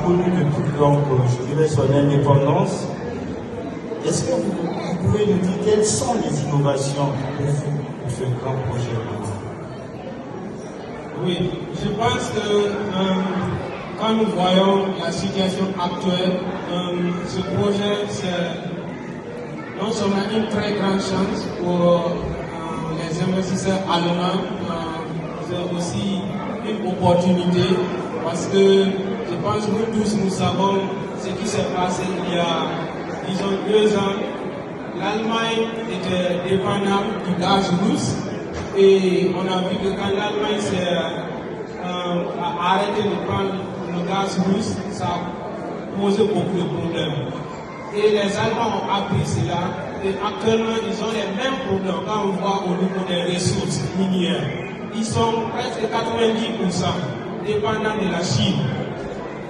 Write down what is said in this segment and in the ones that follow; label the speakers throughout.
Speaker 1: connu depuis donc, je dirais, son indépendance. Est-ce que vous pouvez nous dire quelles sont les innovations pour ce grand projet?
Speaker 2: Oui, je pense que quand nous voyons la situation actuelle, ce projet, c'est non seulement une très grande chance pour les investisseurs allemands, c'est aussi une opportunité parce que je pense que nous tous nous savons ce qui s'est passé il y a, disons, 2 ans. L'Allemagne était dépendante du gaz russe et on a vu que quand l'Allemagne a arrêté de prendre le gaz russe, ça a posé beaucoup de problèmes. Et les Allemands ont appris cela et actuellement ils ont les mêmes problèmes quand on voit au niveau des ressources minières. Ils sont presque 90% dépendants de la Chine.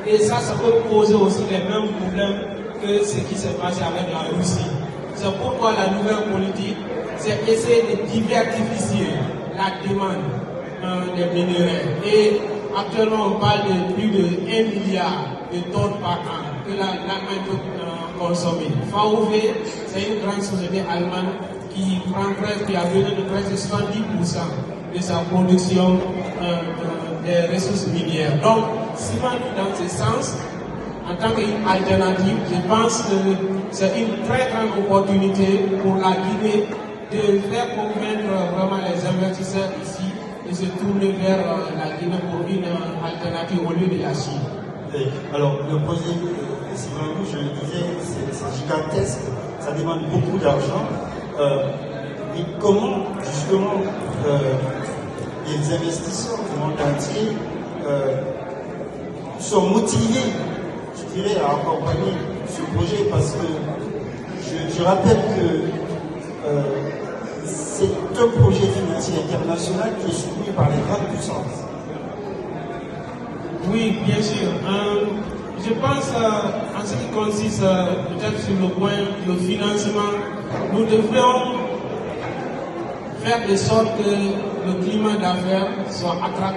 Speaker 2: Et ça peut poser aussi les mêmes problèmes que ce qui s'est passé avec la Russie. C'est pourquoi la nouvelle politique, c'est essayer de diversifier la demande des minéraux. Et actuellement, on parle de plus de 1 milliard de tonnes par an que l'Allemagne peut consommer. VW, c'est une grande société allemande qui a besoin de presque 70% de sa production des ressources minières. Donc, si on va dans ce sens, en tant qu'alternative, je pense que c'est une très grande opportunité pour la Guinée de faire convaincre vraiment les investisseurs ici de se tourner vers la Guinée pour une alternative au lieu de la Chine.
Speaker 1: Oui. Alors, le projet, je le disais, c'est gigantesque, ça demande beaucoup d'argent. Et comment, justement, les investisseurs du monde entier sont motivés, je dirais, à accompagner ce projet parce que je rappelle que c'est un projet financier international qui est soutenu par les grandes puissances.
Speaker 2: Oui, bien sûr. Je pense, en ce qui consiste peut-être sur le point de financement, nous devrions faire de sorte que le climat d'affaires soit attractif.